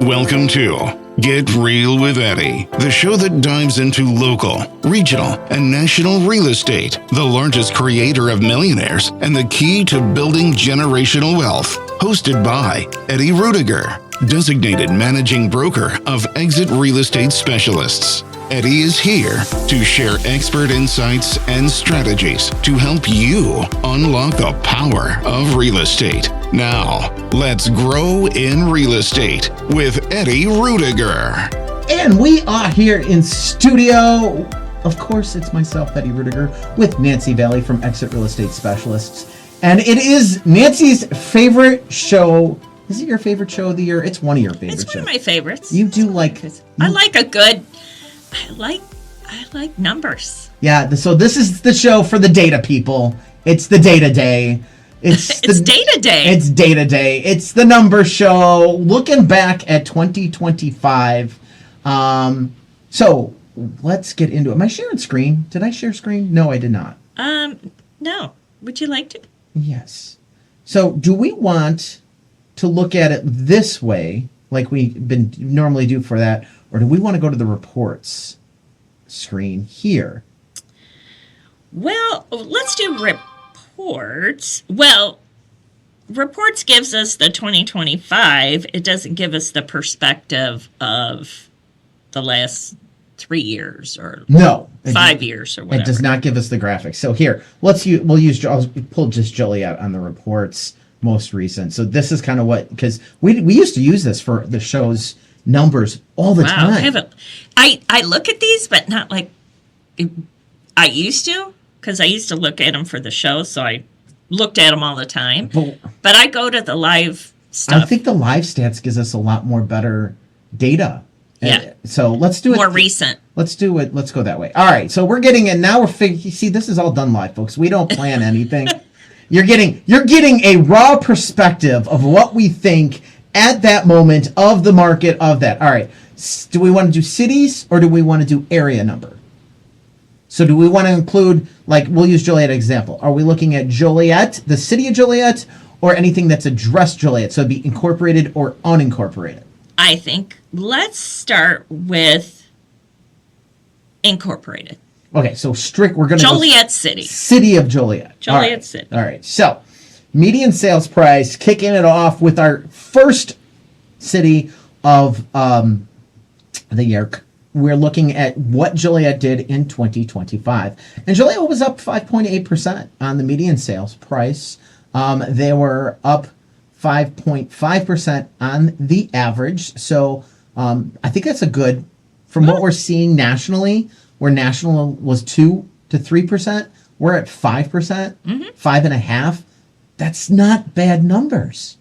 Welcome to Get Real with Eddie, the show that dives into local, regional, and national real estate, the largest creator of millionaires, and the key to building generational wealth. Hosted by Eddie Ruettiger, designated managing broker of Exit Real Estate Specialists. Eddie is here to share expert insights and strategies to help you unlock the power of real estate. Now, let's grow in real estate with Eddie Ruettiger. And we are here in studio. Of course, it's myself, Eddie Ruettiger, with Nancy Vallee from Exit Real Estate Specialists. And it is Nancy's favorite show. Is it your favorite show of the year? It's one of your favorites. It's one of my favorites. You do like... I like numbers. Yeah, so this is the show for the data people. It's the data day. It's data day. It's data day. It's the number show. Looking back at 2025. So let's get into it. Am I sharing screen? Did I share screen? No, I did not. No. Would you like to? Yes. So do we want to look at it this way, like we normally do for that, or do we want to go to the reports screen here? Well, let's do reports. Well, reports gives us the 2025. It doesn't give us the perspective of the last 3 years or 5 years or whatever. It does not give us the graphics. So here, I'll pull just Joliet on the reports most recent. So this is kind of what, because we used to use this for the show's numbers all the time. I look at these, but not like I used to, because I used to look at them for the show, so I looked at them all the time. But I go to the live stuff. I think the live stats gives us a lot more better data. Yeah. So let's do it. More recent. Let's do it. Let's go that way. All right. So we're getting in now. You see, this is all done live, folks. We don't plan anything. You're getting a raw perspective of what we think at that moment of the market of that. All right. Do we want to do cities or do we want to do area number? So do we want to include, like, we'll use Joliet example. Are we looking at Joliet, the city of Joliet, or anything that's addressed Joliet? So it'd be incorporated or unincorporated. I think let's start with incorporated. Okay, so we're going to Joliet City. City of Joliet. Joliet City. All right, so median sales price, kicking it off with our first city of the year. We're looking at what Joliet did in 2025. And Joliet was up 5.8% on the median sales price. They were up 5.5% on the average. So I think that's a good, from what we're seeing nationally, where national was 2 to 3%, we're at 5%, 5.5%. That's not bad numbers.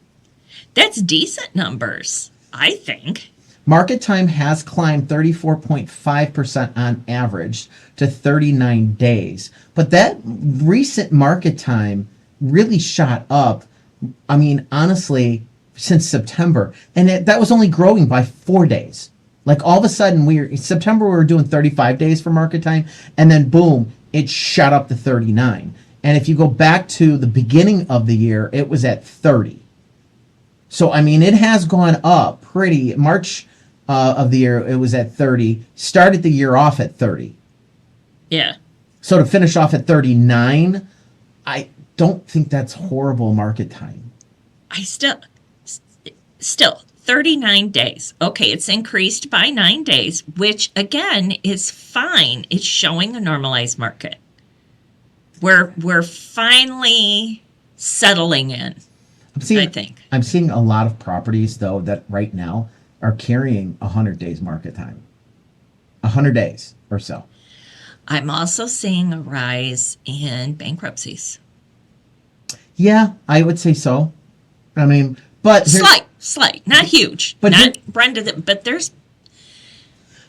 That's decent numbers, I think. Market time has climbed 34.5% on average to 39 days. But that recent market time really shot up, I mean, honestly, since September. And that was only growing by 4 days. Like all of a sudden, in September, we were doing 35 days for market time. And then boom, it shot up to 39. And if you go back to the beginning of the year, it was at 30. So, I mean, it has gone up pretty. March of the year, it was at 30. Started the year off at 30. Yeah. So to finish off at 39, I don't think that's horrible market time. I still 39 days. Okay, it's increased by 9 days, which again is fine. It's showing a normalized market. We're finally settling in. I think. I'm seeing a lot of properties though that right now are carrying 100 days market time. 100 days or so. I'm also seeing a rise in bankruptcies. Yeah, I would say so. I mean, but slight, not huge. But not Brenda, but there's.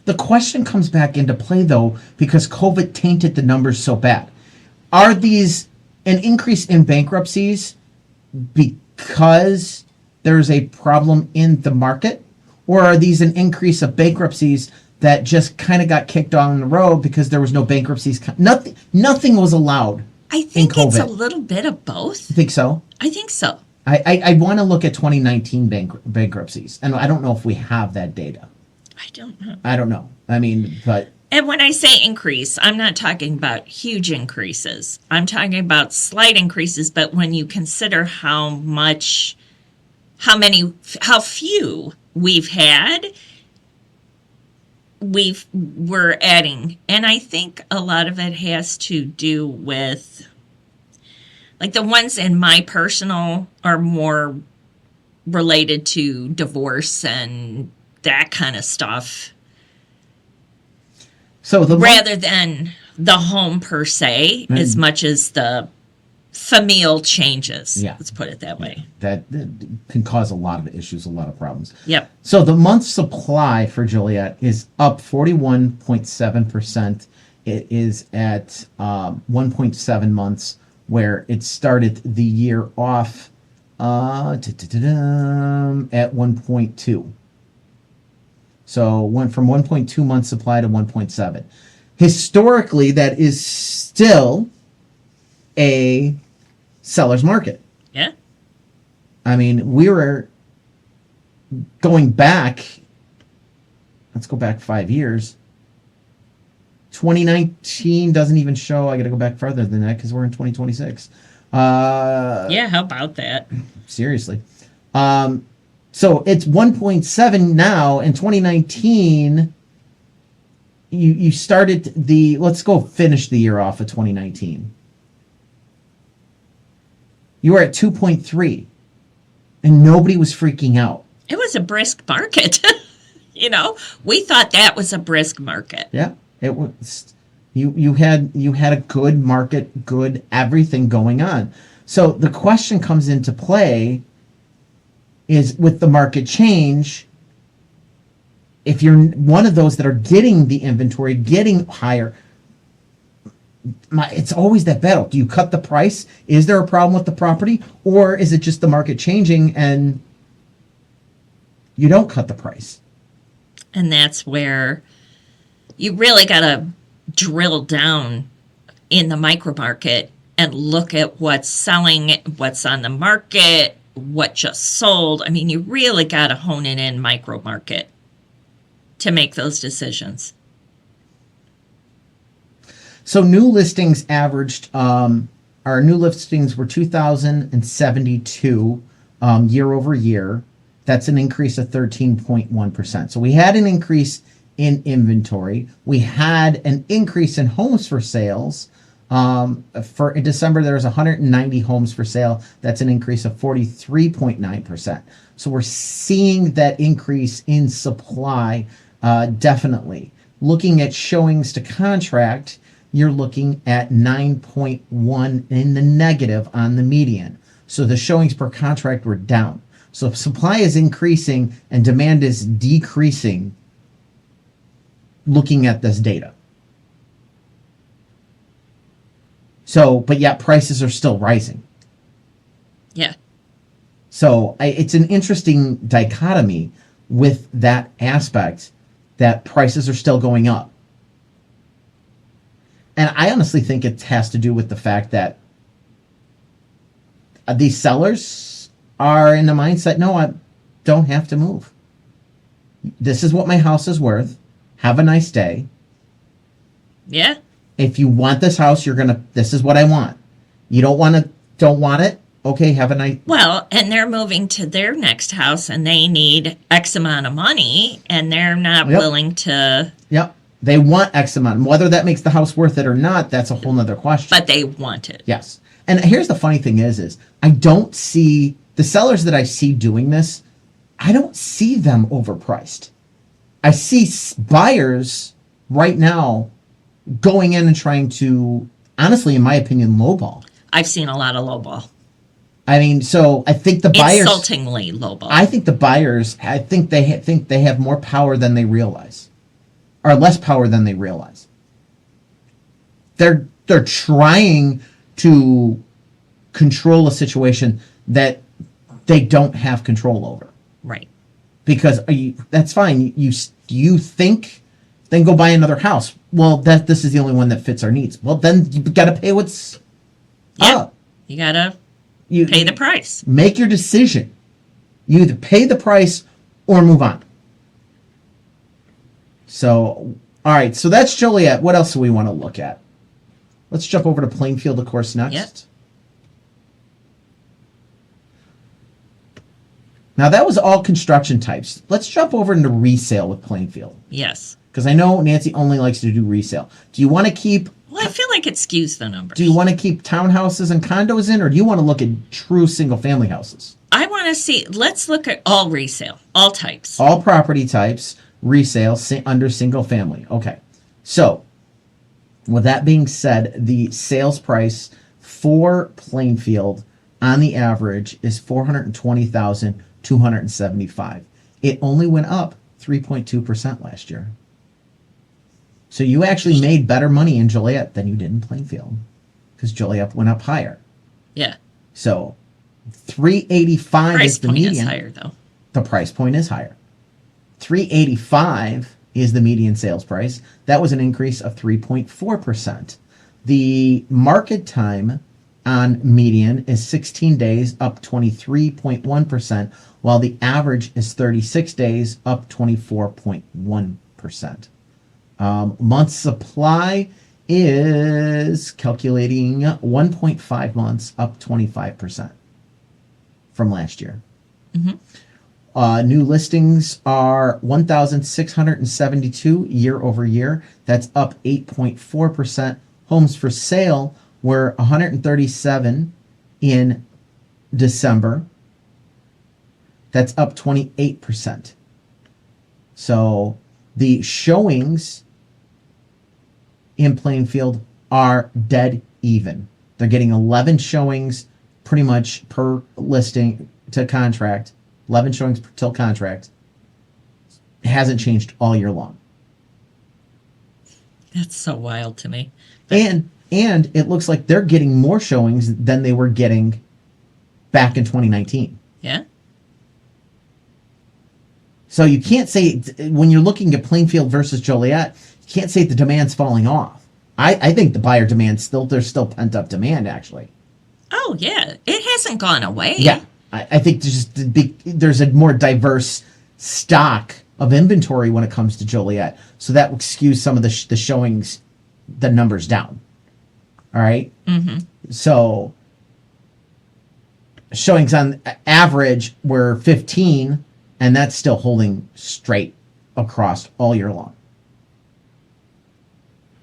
The question comes back into play though, because COVID tainted the numbers so bad. Are these an increase in bankruptcies because there's a problem in the market, or are these an increase of bankruptcies that just kind of got kicked on the road because there was no bankruptcies? Nothing was allowed. I think it's a little bit of both. You think so? I think so. I want to look at 2019 bankruptcies, and I don't know if we have that data. I don't know. I don't know. I mean, but And when I say increase, I'm not talking about huge increases. I'm talking about slight increases, but when you consider how few we've had, we're adding. And I think a lot of it has to do with, like, the ones in my personal are more related to divorce and that kind of stuff, so rather than the home per se, as much as the familial changes. Yeah. Let's put it that way. that can cause a lot of issues, a lot of problems. Yep. So the month supply for Joliet is up 41.7%. It is at 1.7 months, where it started the year off at 1.2. So went from 1.2 months supply to 1.7. Historically, that is still a seller's market. Yeah. I mean, we were going back, let's go back 5 years. 2019 doesn't even show. I got to go back further than that because we're in 2026. Yeah, how about that? Seriously. So it's 1.7 now. In 2019, you started let's go finish the year off of 2019. You were at 2.3, and nobody was freaking out. It was a brisk market. We thought that was a brisk market. Yeah, it was. You had a good market, good everything going on. So the question comes into play is, with the market change, if you're one of those that are getting the inventory, getting higher, it's always that battle. Do you cut the price? Is there a problem with the property? Or is it just the market changing and you don't cut the price? And that's where you really got to drill down in the micro market and look at what's selling, what's on the market, what just sold. I mean, you really got to hone it in micro market to make those decisions. So new listings averaged, our new listings were 2,072 year over year. That's an increase of 13.1%. So we had an increase in inventory. We had an increase in homes for sales. In December, there was 190 homes for sale. That's an increase of 43.9%. So we're seeing that increase in supply, definitely. Looking at showings to contract, you're looking at 9.1 in the negative on the median. So the showings per contract were down. So supply is increasing and demand is decreasing, looking at this data. So, but yet prices are still rising. Yeah. So it's an interesting dichotomy with that aspect, that prices are still going up. And I honestly think it has to do with the fact that these sellers are in the mindset, no, I don't have to move. This is what my house is worth. Have a nice day. Yeah. If you want this house, this is what I want. You don't want it. Okay, have a nice. Well, and they're moving to their next house and they need X amount of money and they're not willing to. Yep. They want X amount. Whether that makes the house worth it or not, that's a whole nother question. But they want it. Yes. And here's the funny thing is I don't see the sellers that I see doing this. I don't see them overpriced. I see buyers right now going in and trying to, honestly, in my opinion, lowball. I've seen a lot of lowball. I mean, so I think the buyers insultingly lowball. I think the buyers, think they have more power than they realize, or less power than they realize. They're trying to control a situation that they don't have control over. Right. Because that's fine. You think, then go buy another house. Well, this is the only one that fits our needs. Well, then you got to pay what's up. You got to You Pay the price. Make your decision. You either pay the price or move on. So, all right. So that's Joliet. What else do we want to look at? Let's jump over to Plainfield, of course, next. Yep. Now, that was all construction types. Let's jump over into resale with Plainfield. Yes. Because I know Nancy only likes to do resale. Do you want to keep... Well, I feel like it skews the numbers. Do you want to keep townhouses and condos in, or do you want to look at true single-family houses? I want to see, let's look at all resale, all types. All property types, resale, under single-family. Okay. So, with that being said, the sales price for Plainfield on the average is $420,275. It only went up 3.2% last year. So you actually made better money in Joliet than you did in Plainfield, because Joliet went up higher. Yeah. So 385 Price is the point median. is higher, though. The price point is higher. 385 is the median sales price. That was an increase of 3.4%. The market time on median is 16 days, up 23.1%, while the average is 36 days, up 24.1%. Month supply is calculating 1.5 months, up 25% from last year. New listings are 1,672 year over year. That's up 8.4%. Homes for sale were 137 in December. That's up 28%. So the showings in Plainfield are dead even. They're getting 11 showings pretty much per listing to contract. 11 showings till contract. It hasn't changed all year long. That's so wild to me. And it looks like they're getting more showings than they were getting back in 2019. Yeah. So you can't say, when you're looking at Plainfield versus Joliet, you can't say the demand's falling off. I think the buyer demand there's still pent up demand, actually. Oh, yeah. It hasn't gone away. Yeah. I think there's a more diverse stock of inventory when it comes to Joliet. So that will skew some of the showings, the numbers down. All right? Mm-hmm. So showings on average were 15, and that's still holding straight across all year long.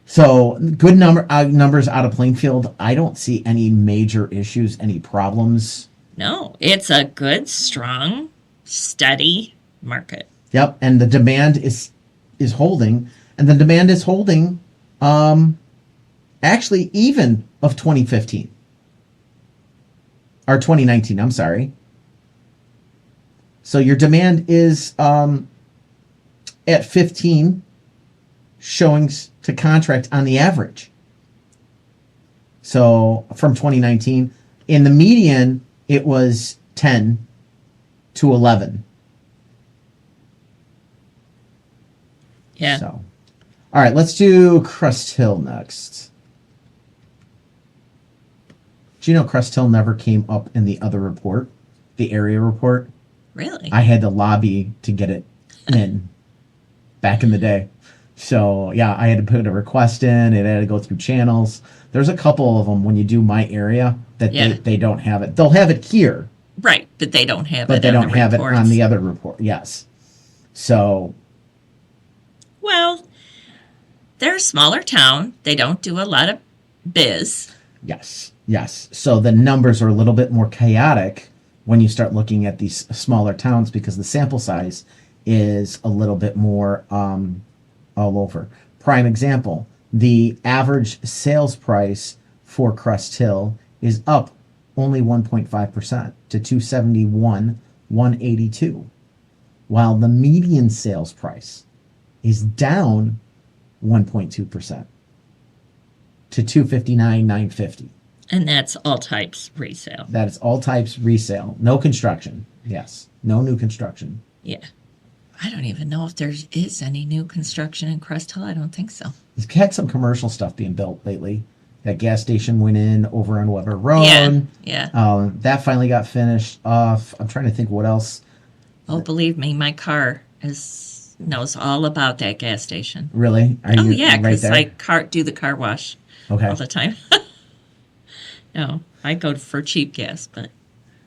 So good numbers out of Plainfield. I don't see any major issues, any problems. No, it's a good, strong, steady market. Yep, and the demand is holding, and the demand is holding actually even of 2015. Or 2019, I'm sorry. So your demand is at 15 showings to contract on the average. So from 2019, in the median, it was 10 to 11. Yeah. So, all right, let's do Crest Hill next. Do you know Crest Hill never came up in the other report, the area report? Really? I had to lobby to get it in back in the day. So, yeah, I had to put a request in. It had to go through channels. There's a couple of them when you do my area that they don't have it. They'll have it here. Right, but they don't have it. But they don't have it reports. on the other report. Yes. So. Well, they're a smaller town. They don't do a lot of biz. Yes. So the numbers are a little bit more chaotic when you start looking at these smaller towns because the sample size is a little bit more all over. Prime example, the average sales price for Crest Hill is up only 1.5% to $271,182, while the median sales price is down 1.2% to $259,950. And that's all types resale. That is all types resale. No construction. Yes. No new construction. Yeah. I don't even know if there is any new construction in Crest Hill. I don't think so. We've had some commercial stuff being built lately. That gas station went in over on Weber Road. Yeah. That finally got finished off. I'm trying to think what else. Oh, believe me, my car knows all about that gas station. Really? Are Oh you yeah, right because there? I do the car wash Okay. all the time. No, I go for cheap gas, but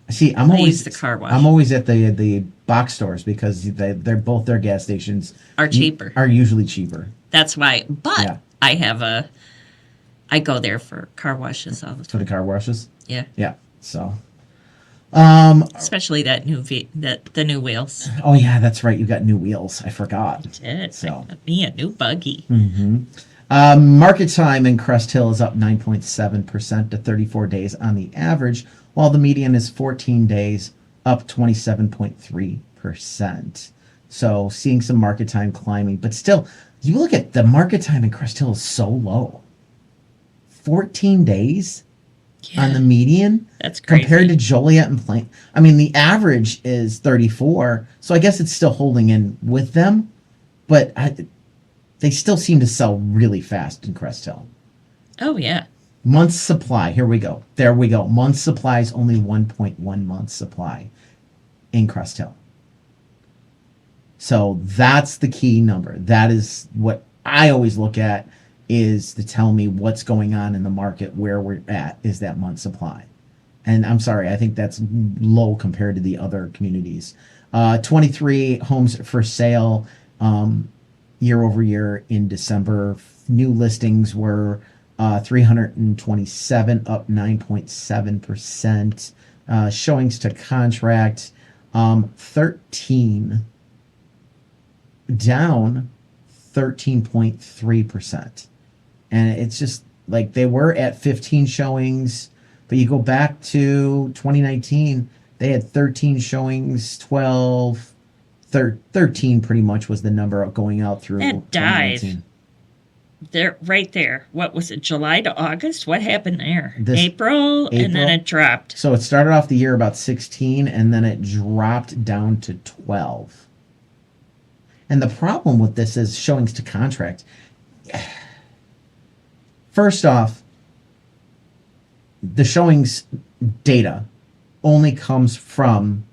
See, I use the car wash. I'm always at the box stores because they're both their gas stations Are cheaper. Are usually cheaper. That's why. But Yeah. I go there for car washes all the For time. the car washes. Yeah, Yeah. So. especially that the new wheels. Oh yeah, that's right. You got new wheels. I forgot. Did So. I got me a new buggy. Market time in Crest Hill is up 9.7% to 34 days on the average, while the median is 14 days, up 27.3%. So seeing some market time climbing, but still, you look at the market time in Crest Hill is so low. 14 days on the median. That's crazy. Compared to Joliet and Plain. I mean, the average is 34, so I guess it's still holding in with them, but they still seem to sell really fast in Crest Hill. Oh yeah. Month's supply. Here we go. There we go. Month's supply is only 1.1 months supply in Crest Hill. So that's the key number. That is what I always look at, is to tell me what's going on in the market, where we're at, is that month supply. And I'm sorry, I think that's low compared to the other communities. 23 homes for sale year over year in December. New listings were 327, up 9.7%. Showings to contract, 13, down 13.3%. And it's just like they were at 15 showings, but you go back to 2019, they had 13 showings, 12, 13 pretty much was the number going out through That dive. 2019. There, right there. What was it? July to August? What happened there? This- April, and then April? it dropped. So it started off the year about 16, and then it dropped down to 12. And the problem with this is showings to contract. First off, the showings data only comes from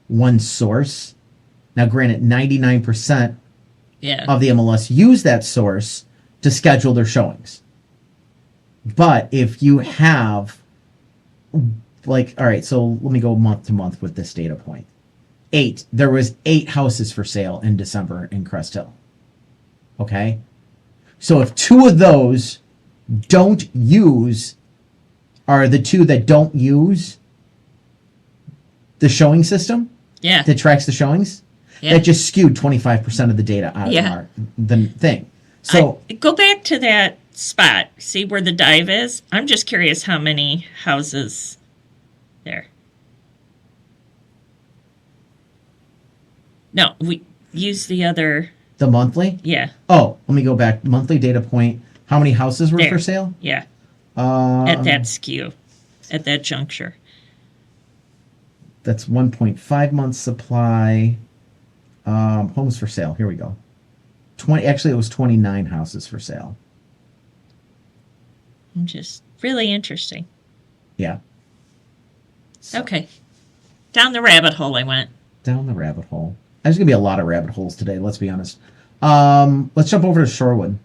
one source. Now, granted, 99% Yeah. of the MLS use that source to schedule their showings. But if you have, like, all right, so let me go month to month with this data point. There was 8 houses for sale in December in Crest Hill. Okay? So if 2 of those are the 2 that don't use the showing system Yeah. that tracks the showings, Yeah. that just skewed 25% of the data out Yeah. of the thing. So Go back to that spot. See where the dive is? I'm just curious how many houses there. No, we use the other. the monthly, Yeah. let me go back. Monthly data point. How many houses were There. for sale? Yeah. Um, At that skew. At that juncture. That's 1.5 months supply. Homes for sale. Here we go. Actually, it was 29 houses for sale. Just really interesting. Yeah. So, Okay. Down the rabbit hole I went. down the rabbit hole. There's gonna be a lot of rabbit holes today. Let's be honest. Let's jump over to Shorewood.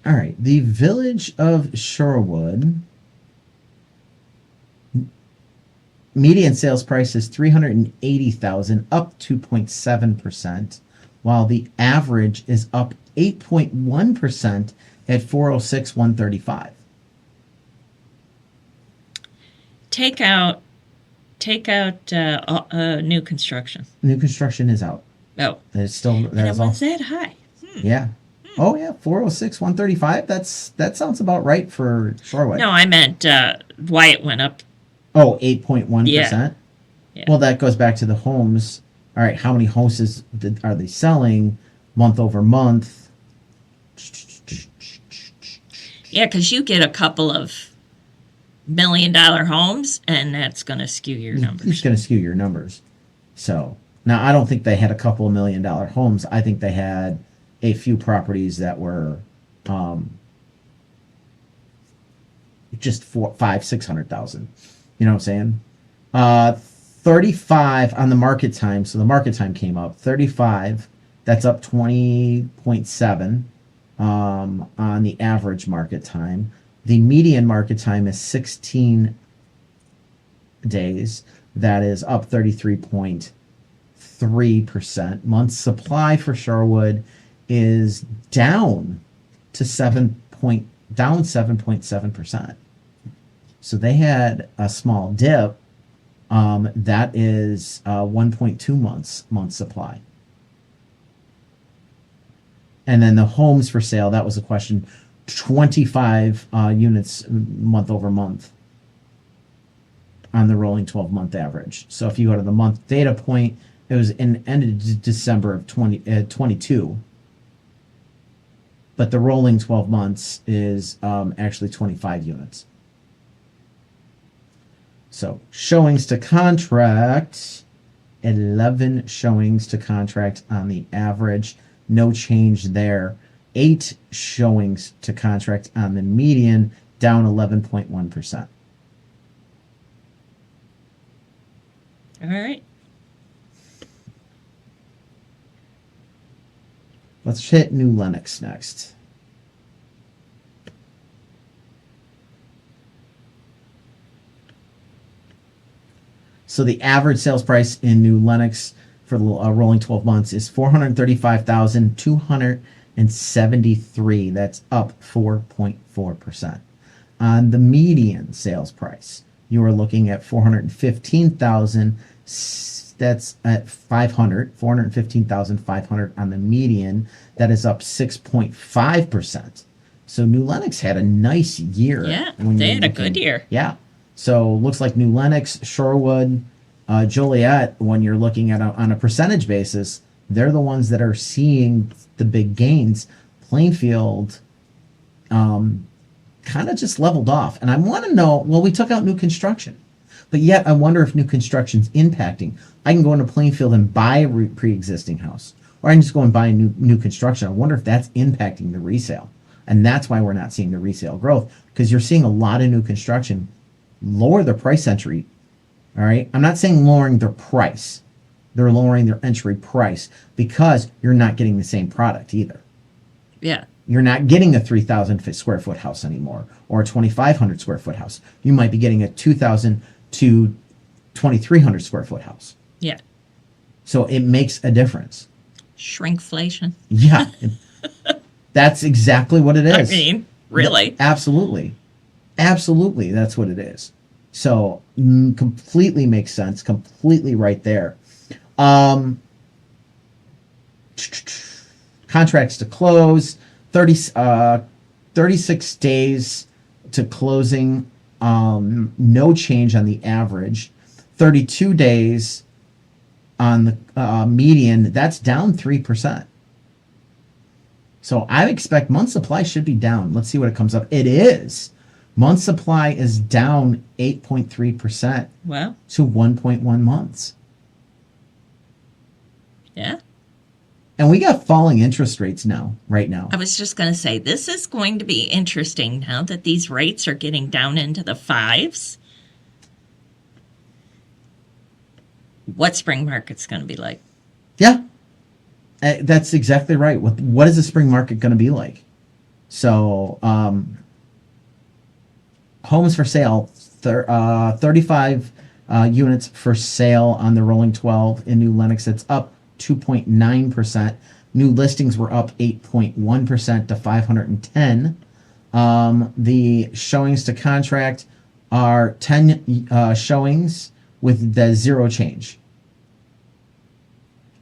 All right, the village of Shorewood median sales price is $380,000, up 2.7%, while the average is up 8.1% at $406,135. Take out new construction. New construction is out. Oh, It's still and it that's all. was that high. Yeah. Oh yeah, 406,135. That sounds about right for Shorewood. No, I meant why it went up. Oh, 8.1%. Yeah. Well, that goes back to the homes. All right, how many houses are they selling month over month? Yeah, because you get a couple of $1 million homes, and that's going to skew your It's numbers. going to skew your numbers. So, Now, I don't think they had a couple of $1 million homes. I think they had a few properties that were just 500,000, 600,000. You know what I'm saying? 35 on the market time. So the market time came up 35. That's up 20.7 on the average market time. The median market time is 16 days. That is up 33.3%. Month supply for Shorewood is down to 7.7%. So they had a small dip. That is 1.2 month supply. And then the homes for sale, that was a question, 25 units month over month on the rolling 12-month average. So if you go to the month data point, it was ended December of 22. But the rolling 12 months is actually 25 units. So showings to contract, 11 showings to contract on the average. No change there. 8 showings to contract on the median, down 11.1%. All right. Let's hit New Lenox next. So the average sales price in New Lenox for the rolling 12 months is $435,273. That's up 4.4%. On the median sales price, you are looking at $415,000. That's at 415,500 on the median. That is up 6.5%. So New Lenox had a nice year. Yeah, they had a good year. Yeah. So looks like New Lenox, Shorewood, Joliet, when you're looking at on a percentage basis, they're the ones that are seeing the big gains. Plainfield kind of just leveled off. And I want to know, well, we took out new construction, but yet I wonder if new construction's impacting. I can go into Plainfield and buy a pre-existing house, or I can just go and buy a new construction. I wonder if that's impacting the resale. And that's why we're not seeing the resale growth, because you're seeing a lot of new construction lower their price entry. All right. I'm not saying lowering their price. They're lowering their entry price because you're not getting the same product either. Yeah. You're not getting a 3,000 square foot house anymore, or a 2,500 square foot house. You might be getting a 2,000 to 2,300 square foot house. Yeah. So it makes a difference. Shrinkflation. Yeah. That's exactly what it is. I mean, really. Absolutely. Absolutely. That's what it is. So completely makes sense. Completely right there. Contracts to close, 36 days to closing. No change on the average. 32 days on the median. That's down 3%. So I expect month supply should be down. Let's see what it comes up. It is. Month supply is down 8.3% Well, to 1.1 months. yeah. And we got falling interest rates right now. I was just going to say, this is going to be interesting now that these rates are getting down into the 5s. What spring market's going to be like? Yeah. That's exactly right. What is the spring market going to be like? So, homes for sale, 35 units for sale on the rolling 12 in New Lenox. It's up 2.9%. New listings were up 8.1% to 510. The showings to contract are 10 showings with the zero change.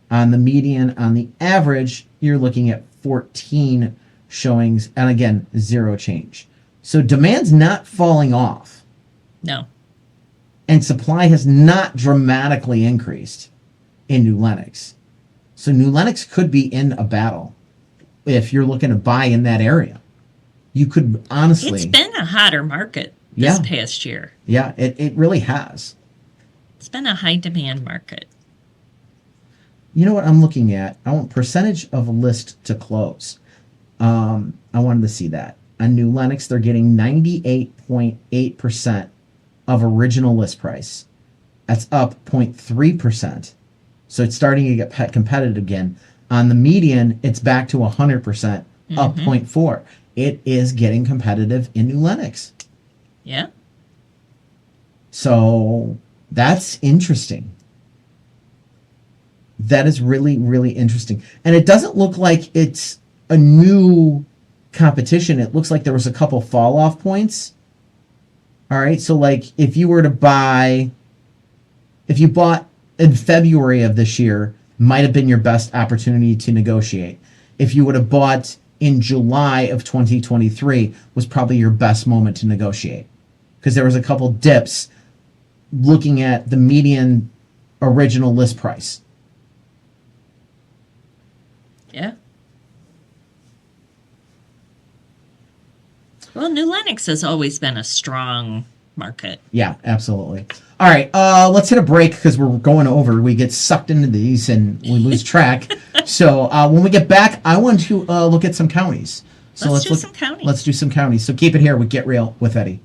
On the median, on the average, you're looking at 14 showings, and again, zero change. So demand's not falling off. No. And supply has not dramatically increased in New Lenox. So New Lenox could be in a battle if you're looking to buy in that area. You could honestly... It's been a hotter market this past year. Yeah, it really has. It's been a high demand market. You know what I'm looking at? I want percentage of list to close. I wanted to see that. On new Lenox, they're getting 98.8% of original list price. That's up 0.3%. So it's starting to get competitive again. On the median, it's back to 100%, up 0.4. It is getting competitive in new Lenox. Yeah. So that's interesting. That is really, really interesting. And it doesn't look like it's a new competition. It looks like there was a couple fall off points. All right. So like if you bought in February of this year, might have been your best opportunity to negotiate. If you would have bought in July of 2023 was probably your best moment to negotiate, because there was a couple dips looking at the median original list price. Yeah. Well, New Lenox has always been a strong market. Yeah, absolutely. All right, let's hit a break because we're going over. We get sucked into these and we lose track. So when we get back, I want to look at some counties. So Let's do some counties. Let's do some counties. So keep it here with Get Real with Eddie.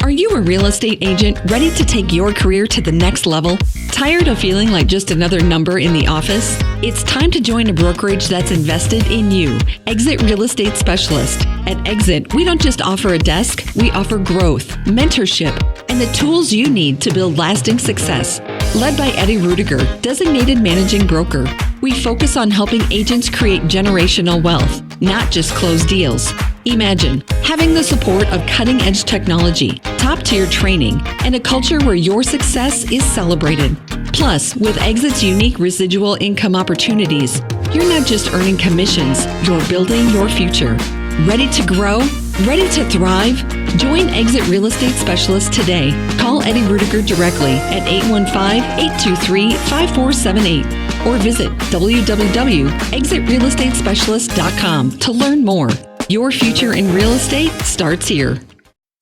Are you a real estate agent ready to take your career to the next level? Tired of feeling like just another number in the office? It's time to join a brokerage that's invested in you. Exit Real Estate Specialist. At Exit, we don't just offer a desk, we offer growth, mentorship, and the tools you need to build lasting success. Led by Eddie Ruettiger, designated managing broker, we focus on helping agents create generational wealth, not just close deals. Imagine having the support of cutting-edge technology, top-tier training, and a culture where your success is celebrated. Plus, with Exit's unique residual income opportunities, you're not just earning commissions, you're building your future. Ready to grow? Ready to thrive? Join Exit Real Estate Specialist today. Call Eddie Ruettiger directly at 815-823-5478 or visit www.exitrealestatespecialist.com to learn more. Your future in real estate starts here.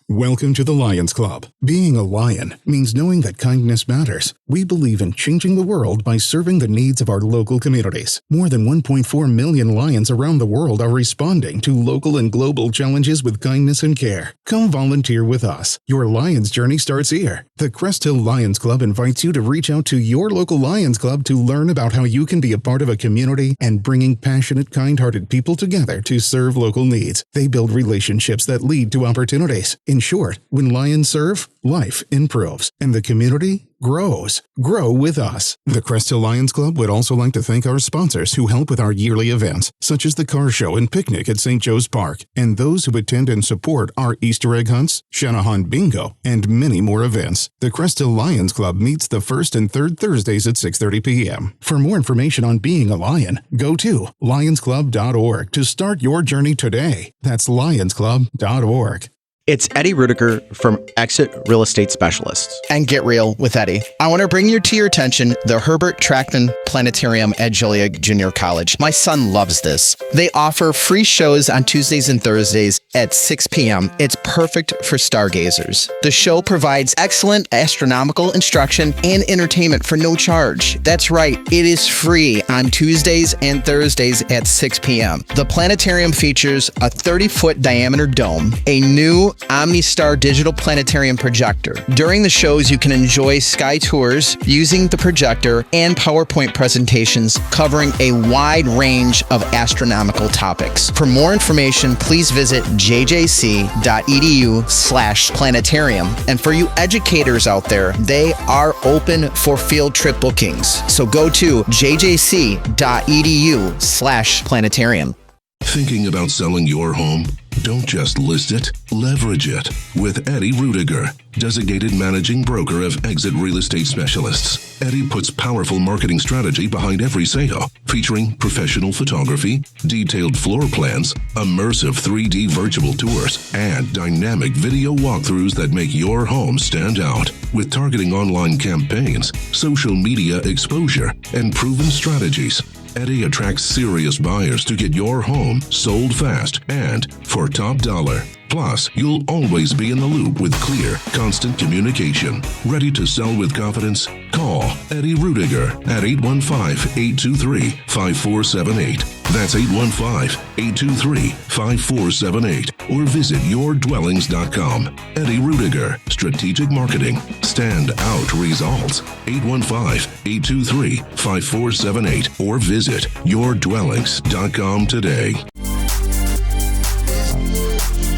Welcome to the Lions Club. Being a lion means knowing that kindness matters. We believe in changing the world by serving the needs of our local communities. More than 1.4 million lions around the world are responding to local and global challenges with kindness and care. Come volunteer with us. Your Lions journey starts here. The Crest Hill Lions Club invites you to reach out to your local Lions Club to learn about how you can be a part of a community and bringing passionate, kind-hearted people together to serve local needs. They build relationships that lead to opportunities. In short, when lions serve, life improves, and the community grows. Grow with us. The Crest Hill Lions Club would also like to thank our sponsors who help with our yearly events, such as the car show and picnic at St. Joe's Park, and those who attend and support our Easter egg hunts, Shanahan Bingo, and many more events. The Crest Hill Lions Club meets the first and third Thursdays at 6:30 p.m. For more information on being a lion, go to lionsclub.org to start your journey today. That's lionsclub.org. It's Eddie Ruettiger from Exit Real Estate Specialists. And Get Real with Eddie. I want to bring to your attention the Herbert Trackman Planetarium at Joliet Junior College. My son loves this. They offer free shows on Tuesdays and Thursdays at 6 p.m. It's perfect for stargazers. The show provides excellent astronomical instruction and entertainment for no charge. That's right, it is free on Tuesdays and Thursdays at 6 p.m. The planetarium features a 30-foot diameter dome, a new OmniStar digital planetarium projector. During the shows, you can enjoy sky tours using the projector and PowerPoint presentations covering a wide range of astronomical topics. For more information, please visit jjc.edu/planetarium. And for you educators out there, they are open for field trip bookings. So go to jjc.edu/planetarium. Thinking about selling your home? Don't just list it, leverage it with Eddie Ruettiger, designated managing broker of Exit Real Estate Specialists. Eddie puts powerful marketing strategy behind every sale, featuring professional photography, detailed floor plans, immersive 3D virtual tours, and dynamic video walkthroughs that make your home stand out. With targeting online campaigns, social media exposure, and proven strategies, Eddie attracts serious buyers to get your home sold fast and for top dollar. Plus, you'll always be in the loop with clear, constant communication. Ready to sell with confidence? Call Eddie Ruettiger at 815-823-5478. That's 815-823-5478. Or visit yourdwellings.com. Eddie Ruettiger, Strategic Marketing. Stand out results. 815-823-5478. Or visit yourdwellings.com today.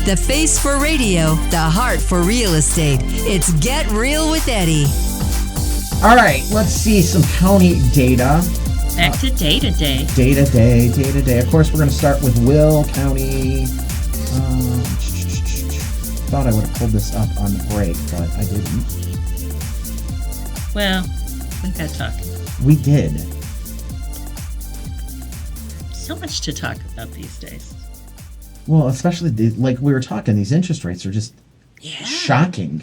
The face for radio, the heart for real estate. It's Get Real with Eddie. All right, let's see some county data. Back to data day. Data day. Of course, we're going to start with Will County. Thought I would have pulled this up on the break, but I didn't. Well, we got talking. We did. So much to talk about these days. Well, especially like we were talking, these interest rates are just shocking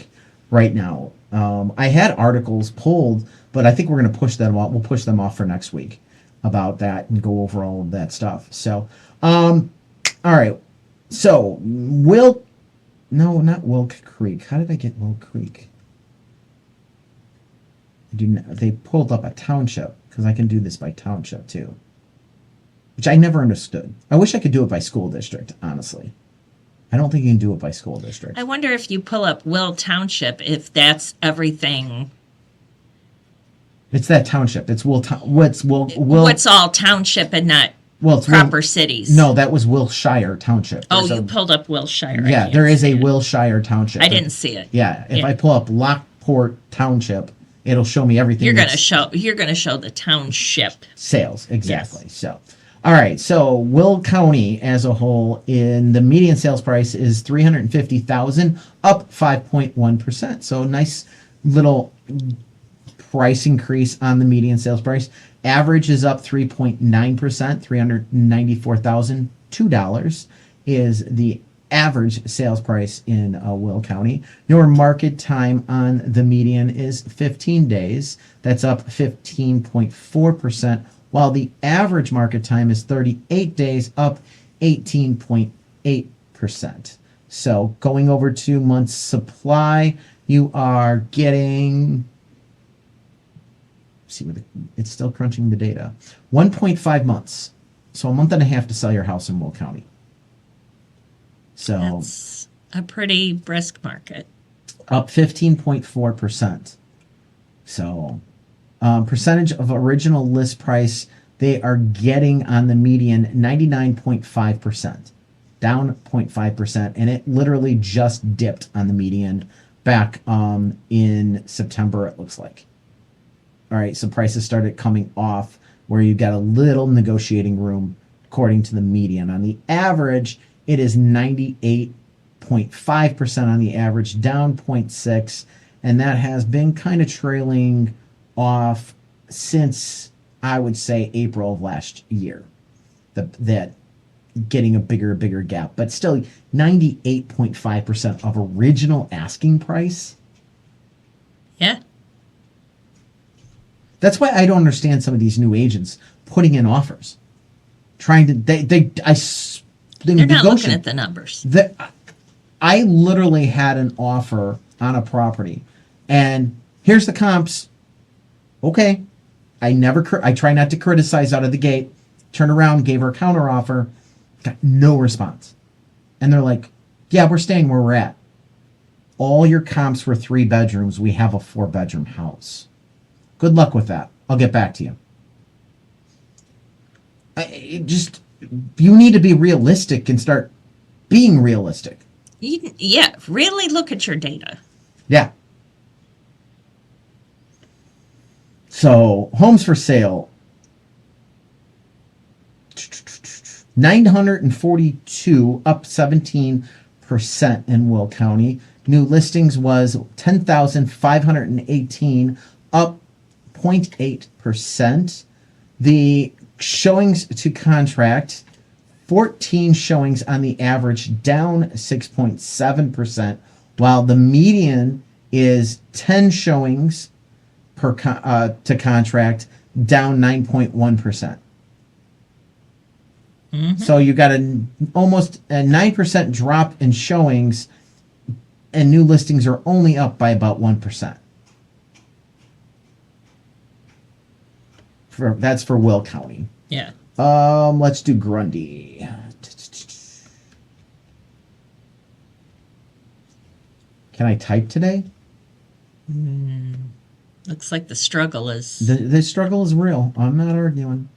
right now. I had articles pulled, but I think we're going to push them off. We'll push them off for next week about that and go over all of that stuff. So, all right. So, not Wilk Creek. How did I get Wilk Creek? They pulled up a township because I can do this by township too, which I never understood. I wish I could do it by school district, honestly. I don't think you can do it by school district. I wonder if you pull up Will Township, if that's everything. It's that township. It's what's all township and not it's proper cities? No, that was Wilshire Township. You pulled up Wilshire. Yeah, there is a Wilshire Township. I didn't see it. Yeah, if I pull up Lockport Township, it'll show me everything. You're gonna show the township sales exactly. Yes. So. All right, so Will County as a whole, in the median sales price is $350,000, up 5.1%. So nice little price increase on the median sales price. Average is up 3.9%, $394,002 is the average sales price in Will County. Your market time on the median is 15 days. That's up 15.4%. While the average market time is 38 days, up 18.8%. So going over 2 months supply, you are getting, it's still crunching the data, 1.5 months. So a month and a half to sell your house in Will County. So that's a pretty brisk market. Up 15.4%. So percentage of original list price, they are getting on the median 99.5%, down 0.5%, and it literally just dipped on the median back in September, it looks like. All right, so prices started coming off where you got a little negotiating room according to the median. On the average, it is 98.5% on the average, down 0.6%, and that has been kind of trailing off since, I would say, April of last year. That getting a bigger gap, but still 98.5% of original asking price. Yeah. That's why I don't understand some of these new agents putting in offers, trying to they're not looking at the numbers. I literally had an offer on a property, and here's the comps. Okay, I try not to criticize out of the gate. Turned around, gave her a counter offer, got no response, and they're like, "Yeah, we're staying where we're at. All your comps were 3 bedrooms. We have a 4-bedroom house. Good luck with that. I'll get back to you." You need to be realistic and start being realistic. Really look at your data. Yeah. So, homes for sale, 942, up 17% in Will County. New listings was 10,518, up 0.8%. The showings to contract, 14 showings on the average, down 6.7%, while the median is 10 showings to contract, down 9.1%. So you got almost a 9% drop in showings, and new listings are only up by about 1%. That's for Will County. Yeah. Let's do Grundy. Can I type today? Looks like the struggle is. The struggle is real. I'm not arguing.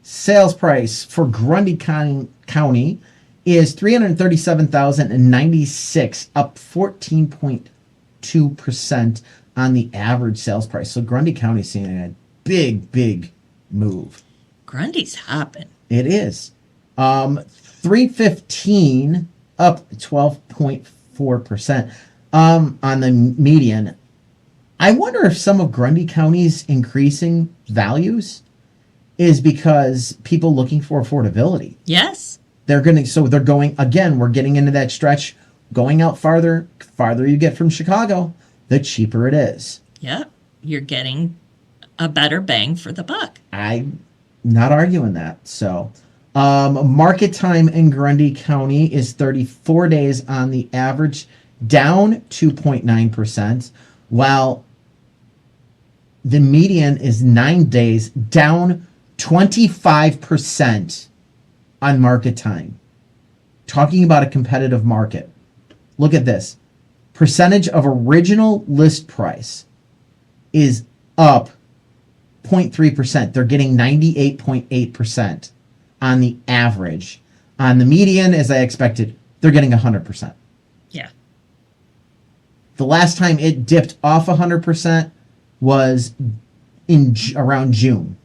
Sales price for Grundy County is $337,096, up 14.2% on the average sales price. So Grundy County is seeing a big move. Grundy's hopping. It is. 315 up 12.4% on the median. I wonder if some of Grundy County's increasing values is because people looking for affordability. Yes. They're going again, we're getting into that stretch, going out farther you get from Chicago, the cheaper it is. Yep. You're getting a better bang for the buck. I'm not arguing that. So, market time in Grundy County is 34 days on the average, down 2.9%, while the median is 9 days, down 25% on market time. Talking about a competitive market. Look at this. Percentage of original list price is up 0.3%. They're getting 98.8% on the average. On the median, as I expected, they're getting 100%. Yeah. The last time it dipped off 100% was in around June.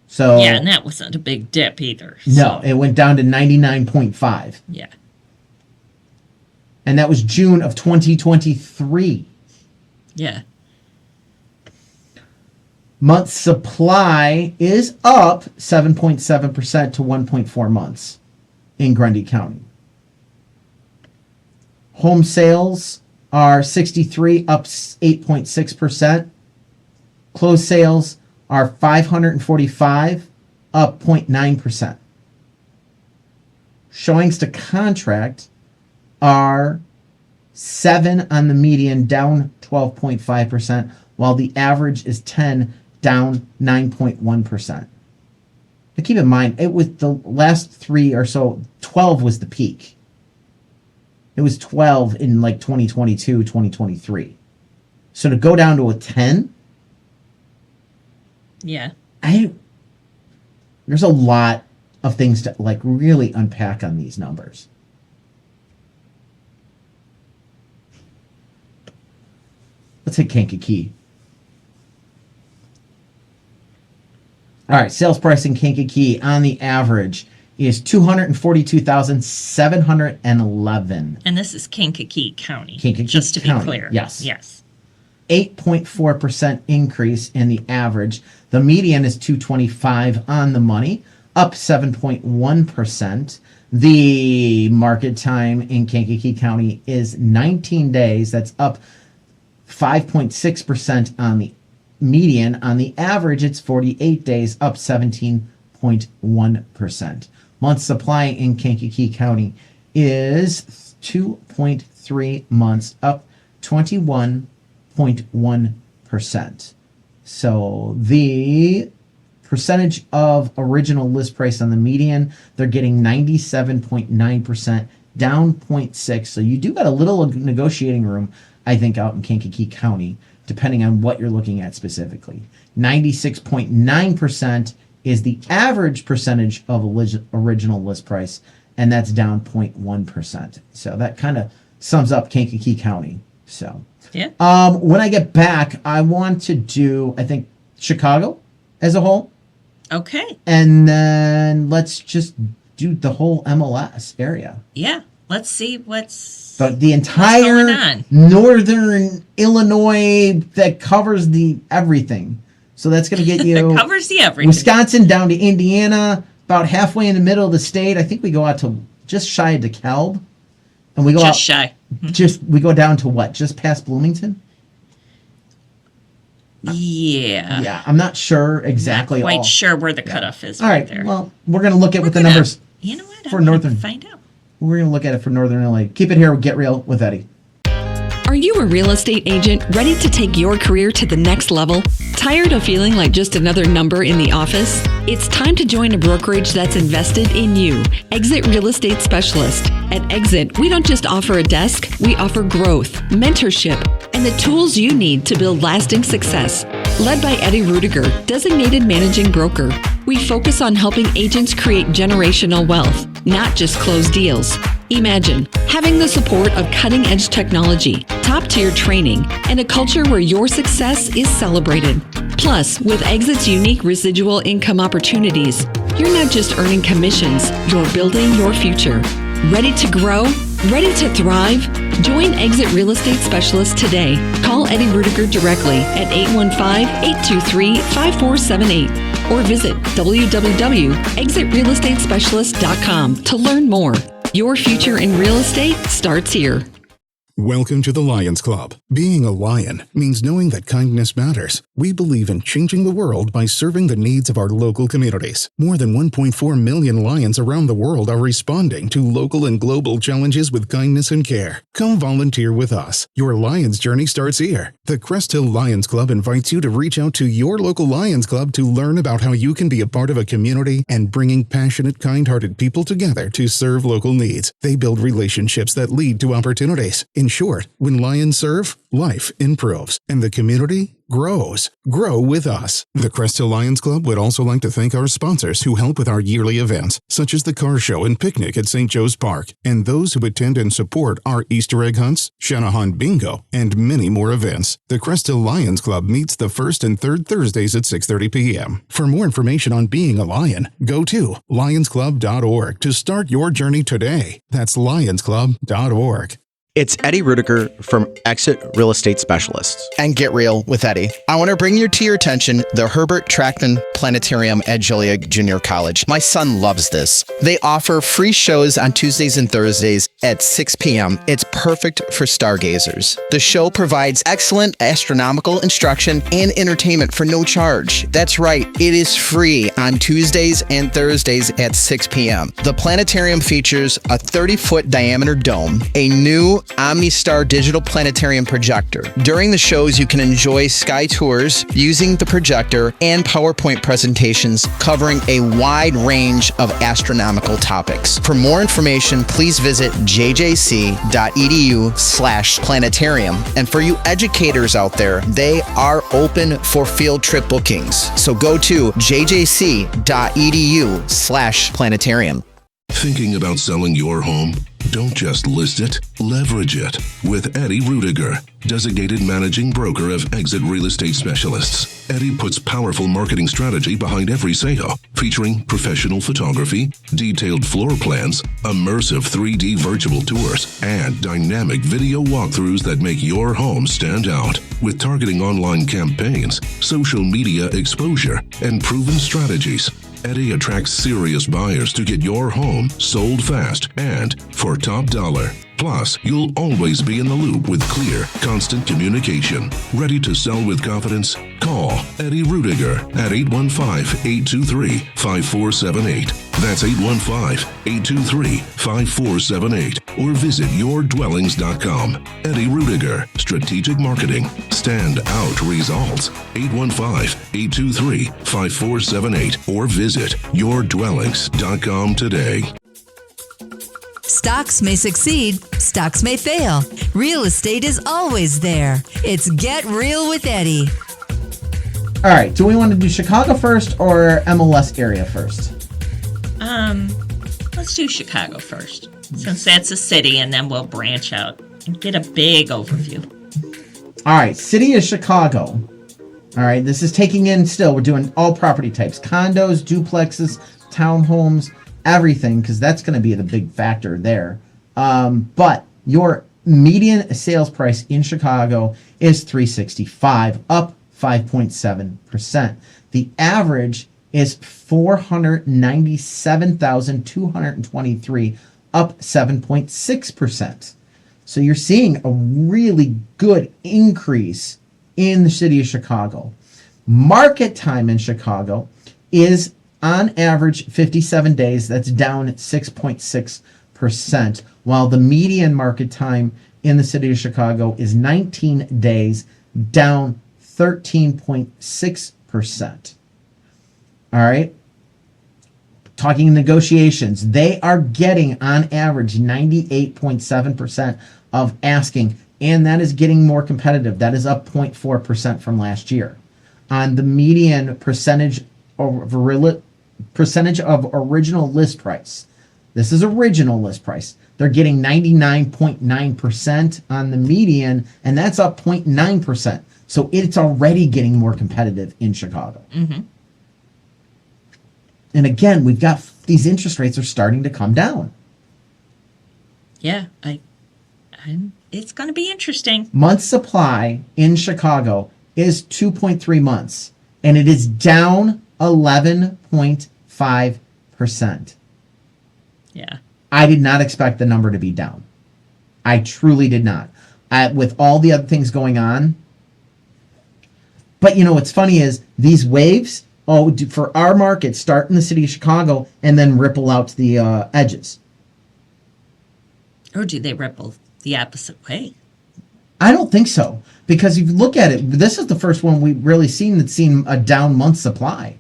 So Yeah, and that wasn't a big dip either. no, it went down to 99.5. Yeah. And that was June of 2023. Yeah. Month supply is up 7.7% to 1.4 months in Grundy County. Home sales are 63, up 8.6%. Closed sales are 545, up 0.9%. Showings to contract are 7 on the median, down 12.5%, while the average is 10, down 9.1%. But keep in mind, it was the last 3 or so, 12 was the peak. It was 12 in like 2022, 2023. So to go down to a 10, Yeah. there's a lot of things to like really unpack on these numbers. Let's hit Kankakee. All right, sales price in Kankakee on the average is $242,711. And this is Kankakee County. Kankakee just to County, be clear. yes. Yes. 8.4% increase in the average. The median is 225 on the money, up 7.1%. The market time in Kankakee County is 19 days. That's up 5.6% on the median. On the average, it's 48 days, up 17.1%. Month supply in Kankakee County is 2.3 months, up 21.1%. So the percentage of original list price on the median, they're getting 97.9%, down 0.6. So you do got a little negotiating room, I think, out in Kankakee County, depending on what you're looking at specifically. 96.9% is the average percentage of original list price, and that's down 0.1%. So that kind of sums up Kankakee County. So Yeah. when I get back, I want to do, I think, Chicago as a whole, Okay. and then let's just do the whole MLS area. Yeah. Let's see what's The going entire on? northern Illinois that covers the everything. So that's going to get you covers the everything. Wisconsin down to Indiana, about halfway in the middle of the state. I think we go out to just shy of DeKalb, and we go Just out, shy. we go down to what? Just past Bloomington? Yeah. Yeah, I'm not sure exactly. Not quite all. sure where the cutoff is. All right. there. Well, we're going to look at what the gonna- numbers. You know what? for I'm gonna Northern- find out. We're going to look at it for Northern Illinois. Keep it here with Get Real with Eddie. Are you a real estate agent ready to take your career to the next level? Tired of feeling like just another number in the office? It's time to join a brokerage that's invested in you. Exit Real Estate Specialist. At Exit, we don't just offer a desk, we offer growth, mentorship, and the tools you need to build lasting success. Led by Eddie Ruettiger, designated managing broker, we focus on helping agents create generational wealth, not just close deals. Imagine having the support of cutting-edge technology, top-tier training, and a culture where your success is celebrated. Plus, with Exit's unique residual income opportunities, you're not just earning commissions, you're building your future. Ready to grow? Ready to thrive? Join Exit Real Estate Specialist today. Call Eddie Ruettiger directly at 815-823-5478 or visit www.exitrealestatespecialist.com to learn more. Your future in real estate starts here. Welcome to the Lions Club. Being a lion means knowing that kindness matters. We believe in changing the world by serving the needs of our local communities. More than 1.4 million lions around the world are responding to local and global challenges with kindness and care. Come volunteer with us. Your Lions journey starts here. The Crest Hill Lions Club invites you to reach out to your local Lions Club to learn about how you can be a part of a community and bringing passionate, kind-hearted people together to serve local needs. They build relationships that lead to opportunities. In short, when lions serve, life improves, and the community grows. Grow with us. The Crest Hill Lions Club would also like to thank our sponsors who help with our yearly events, such as the car show and picnic at St. Joe's Park, and those who attend and support our Easter egg hunts, Shanahan Bingo, and many more events. The Crest Hill Lions Club meets the first and third Thursdays at 6:30 p.m. For more information on being a lion, go to lionsclub.org to start your journey today. That's lionsclub.org. It's Eddie Ruettiger from Exit Real Estate Specialists. And Get Real with Eddie. I want to bring to your attention the Herbert Trackman Planetarium at Joliet Junior College. My son loves this. They offer free shows on Tuesdays and Thursdays at 6 p.m. It's perfect for stargazers. The show provides excellent astronomical instruction and entertainment for no charge. That's right, it is free on Tuesdays and Thursdays at 6 p.m. The planetarium features a 30-foot diameter dome, a new OmniStar digital planetarium projector. During the shows, you can enjoy sky tours using the projector and PowerPoint presentations covering a wide range of astronomical topics. For more information, please visit jjc.edu/planetarium. And for you educators out there, they are open for field trip bookings. So go to jjc.edu/planetarium. Thinking about selling your home? Don't just list it, leverage it with Eddie Ruettiger, designated managing broker of Exit Real Estate Specialists. Eddie puts powerful marketing strategy behind every sale, featuring professional photography, detailed floor plans, immersive 3D virtual tours, and dynamic video walkthroughs that make your home stand out. With targeting online campaigns, social media exposure, and proven strategies, Eddie attracts serious buyers to get your home sold fast and for top dollar. Plus, you'll always be in the loop with clear, constant communication. Ready to sell with confidence? Call Eddie Ruettiger at 815-823-5478. That's 815-823-5478. Or visit yourdwellings.com. Eddie Ruettiger, Strategic Marketing. Stand out results. 815-823-5478. Or visit yourdwellings.com today. Stocks may succeed, stocks may fail. Real estate is always there. It's Get Real with Eddie. All right. Do we want to do Chicago first or MLS area first? Let's do Chicago first, since that's a city, and then we'll branch out and get a big overview. All right. City of Chicago. All right. This is taking in still. We're doing all property types: condos, duplexes, townhomes, everything, because that's going to be the big factor there. But your median sales price in Chicago is $365, up 5.7%. The average is $497,223, up 7.6%. So you're seeing a really good increase in the city of Chicago. Market time in Chicago is on average 57 days. That's down 6.6%, while the median market time in the city of Chicago is 19 days, down 13.6%. All right. Talking negotiations, they are getting on average 98.7% of asking, and that is getting more competitive. That is up 0.4% from last year. On the median percentage of original list price, this is original list price, they're getting 99.9% on the median, and that's up 0.9%. So it's already getting more competitive in Chicago. Mm-hmm. And again, we've got these interest rates are starting to come down. Yeah, it's going to be interesting. Month supply in Chicago is 2.3 months, and it is down 11.5%. Yeah. I did not expect the number to be down. I truly did not. With all the other things going on. But you know what's funny is these waves, for our market, start in the city of Chicago and then ripple out to the edges. Or do they ripple the opposite way? I don't think so. Because if you look at it, this is the first one we've really seen that's seen a down month supply.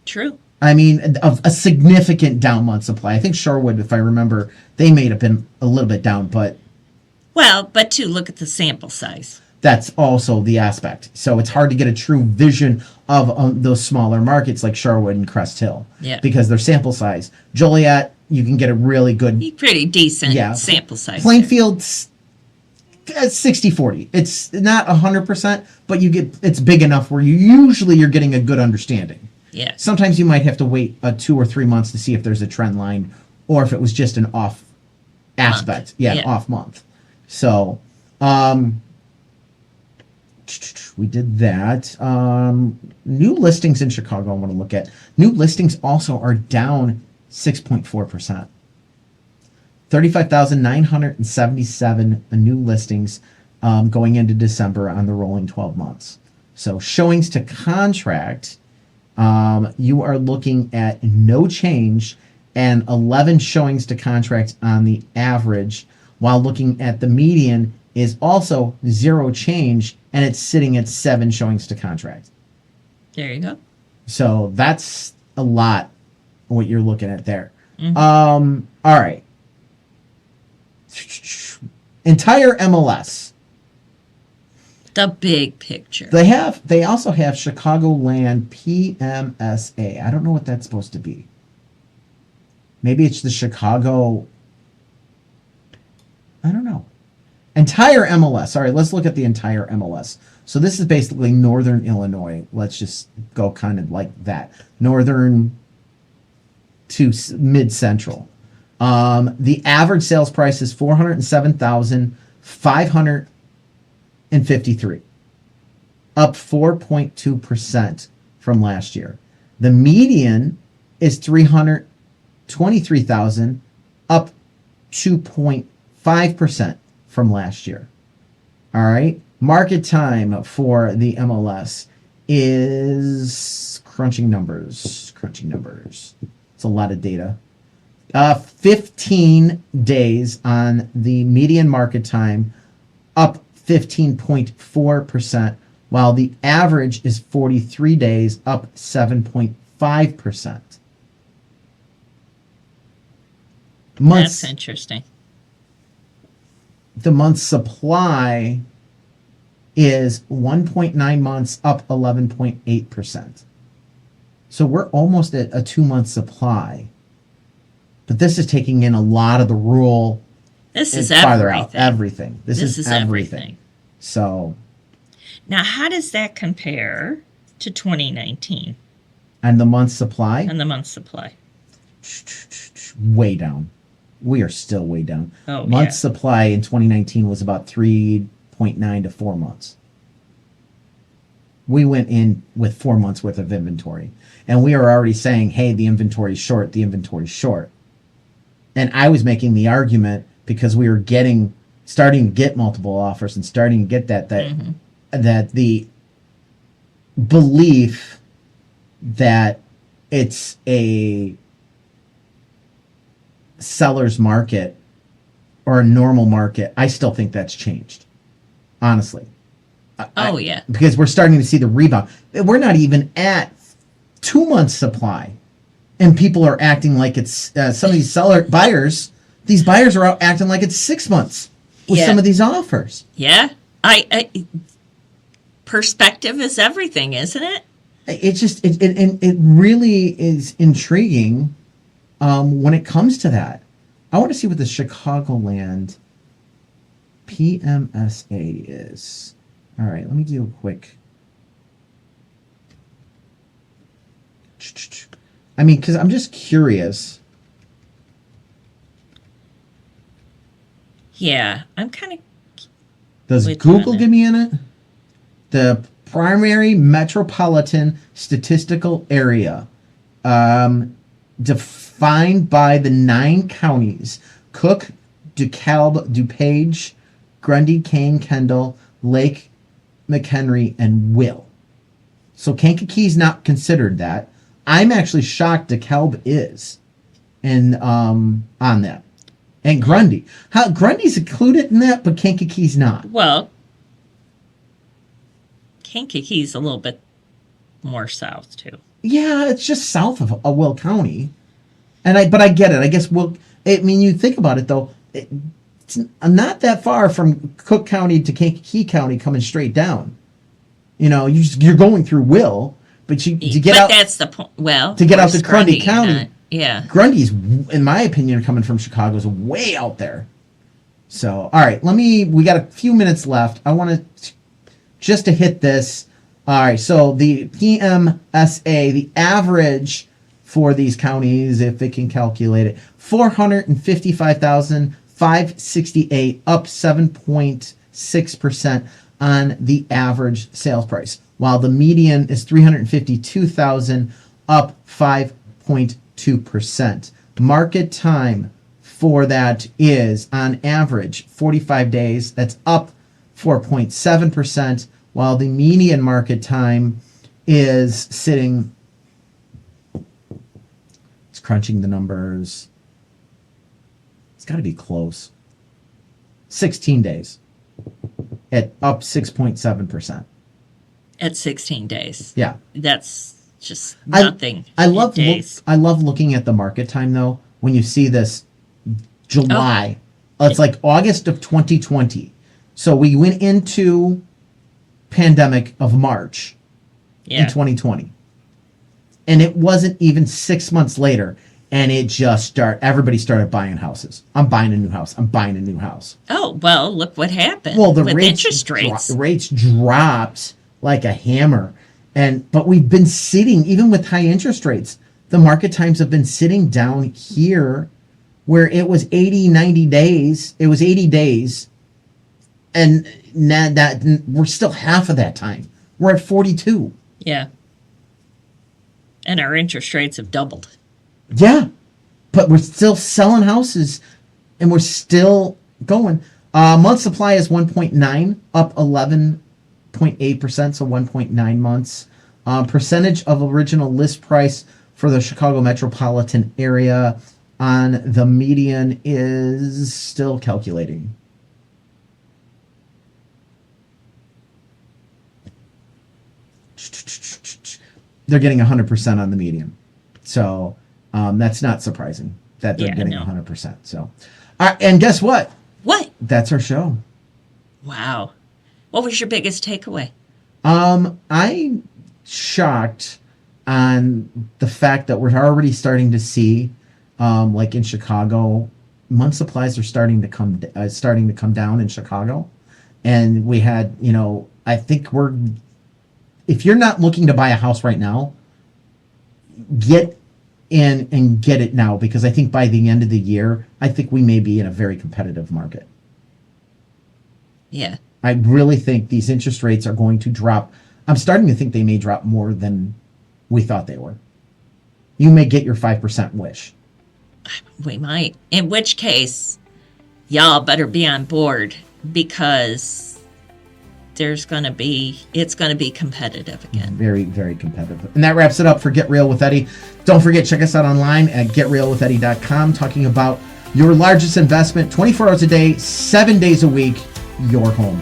True. I mean, a significant down month supply. I think Shorewood, if I remember, they may have been a little bit down, but... Well, but too, look at the sample size. That's also the aspect. So it's hard to get a true vision of those smaller markets like Shorewood and Crest Hill. Yeah. Because their sample size. Joliet, you can get a really good... Pretty decent sample size. Plainfield's 60-40. It's not 100%, but it's big enough where you're getting a good understanding. Yeah. Sometimes you might have to wait 2 or 3 months to see if there's a trend line or if it was just an off aspect. Yeah, off month. So, we did that. New listings in Chicago I want to look at. New listings also are down 6.4%. 35,977 new listings going into December on the rolling 12 months. So showings to contract, you are looking at no change and 11 showings to contract on the average, while looking at the median is also 0 change, and it's sitting at 7 showings to contract. There you go. So that's a lot what you're looking at there. Mm-hmm. All right. Entire MLS. The big picture. They also have Chicagoland PMSA. I don't know what that's supposed to be. Maybe it's the Chicago. I don't know. Entire MLS. All right, let's look at the entire MLS. So this is basically Northern Illinois. Let's just go kind of like that. Northern to mid-central. The average sales price is $407,553, up 4.2% from last year. The median is $323,000, up 2.5% from last year. All right. Market time for the MLS is crunching numbers. It's a lot of data. 15 days on the median market time, up 15.4%, while the average is 43 days, up 7.5%. That's interesting. The month supply is 1.9 months, up 11.8%. So we're almost at a 2-month supply. But this is taking in a lot of the rural. This is farther everything. out. Everything. This is everything. So. Now, how does that compare to 2019? And the month supply? And the month supply. Way down. We are still way down. Oh, month supply in 2019 was about 3.9 to 4 months. We went in with 4 months worth of inventory. And we are already saying, hey, the inventory's short. And I was making the argument because we were getting starting to get multiple offers and starting to get that the belief that it's a seller's market or a normal market, I still think that's changed, honestly. Yeah. Because we're starting to see the rebound. We're not even at 2 months supply, and people are acting like it's some of these buyers. These buyers are out acting like it's 6 months with some of these offers. Yeah, I perspective is everything, isn't it? It really is intriguing when it comes to that. I want to see what the Chicagoland PMSA is. All right, let me do a quick. I mean, because I'm just curious. Yeah, I'm kind of. Does Google give me in it? The primary metropolitan statistical area, defined by the 9 counties: Cook, DeKalb, DuPage, Grundy, Kane, Kendall, Lake, McHenry, and Will. So Kankakee's not considered that. I'm actually shocked DeKalb is, and on that, and Grundy. Grundy's included in that, but Kankakee's not. Well, Kankakee's a little bit more south too. Yeah, it's just south of Will County, but I get it. I guess you think about it though. It's not that far from Cook County to Kankakee County coming straight down. You're going through Will, but to get out. That's the point. Well, to get out to Grundy County. Yeah. Grundy's, in my opinion, coming from Chicago, is way out there. So, all right, we got a few minutes left. I want to just to hit this. All right, so the PMSA, the average for these counties, if it can calculate it, 455,568, up 7.6% on the average sales price, while the median is 352,000, up 5.2%. Market time for that is, on average, 45 days. That's up 4.7%, while the median market time is sitting, it's crunching the numbers, it's got to be close, 16 days, at up 6.7%. At 16 days. Yeah. That's just nothing. I love looking at the market time, though, when you see this July. It's like August of 2020. So we went into pandemic of March in 2020. And it wasn't even 6 months later, and it just everybody started buying houses. I'm buying a new house. I'm buying a new house. Oh, well, look what happened with interest rates. Rates dropped like a hammer. But we've been sitting, even with high interest rates, the market times have been sitting down here where it was 90 days. It was 80 days. And now that we're still half of that time. We're at 42. Yeah. And our interest rates have doubled. Yeah. But we're still selling houses and we're still going. Month supply is 1.9, up 11.8%, so 1.9 months. Percentage of original list price for the Chicago metropolitan area on the median is still calculating. They're getting 100% on the median. So that's not surprising that they're getting 100%. So, and guess what? What? That's our show. Wow. What was your biggest takeaway? I'm shocked on the fact that we're already starting to see, like in Chicago, month supplies are starting to come down in Chicago, and we had, I think if you're not looking to buy a house right now, get in and get it now, because I think by the end of the year, I think we may be in a very competitive market. Yeah. I really think these interest rates are going to drop. I'm starting to think they may drop more than we thought they were. You may get your 5% wish. We might. In which case, y'all better be on board, because it's going to be competitive again. Very, very competitive. And that wraps it up for Get Real with Eddie. Don't forget, check us out online at getrealwitheddie.com, talking about your largest investment, 24 hours a day, 7 days a week, your home.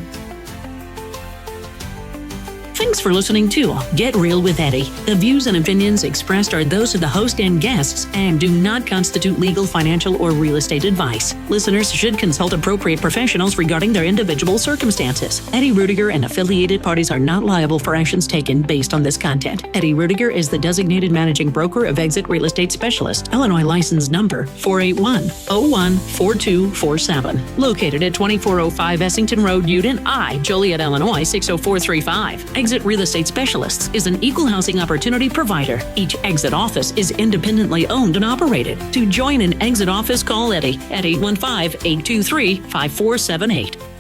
Thanks for listening to Get Real with Eddie. The views and opinions expressed are those of the host and guests and do not constitute legal, financial, or real estate advice. Listeners should consult appropriate professionals regarding their individual circumstances. Eddie Ruettiger and affiliated parties are not liable for actions taken based on this content. Eddie Ruettiger is the designated managing broker of Exit Real Estate Specialist, Illinois license number 481-014247, located at 2405 Essington Road, Uden I, Joliet, Illinois 60435. Exit Real Estate Specialists is an equal housing opportunity provider. Each Exit office is independently owned and operated. To join an Exit office, call Eddie at 815-823-5478.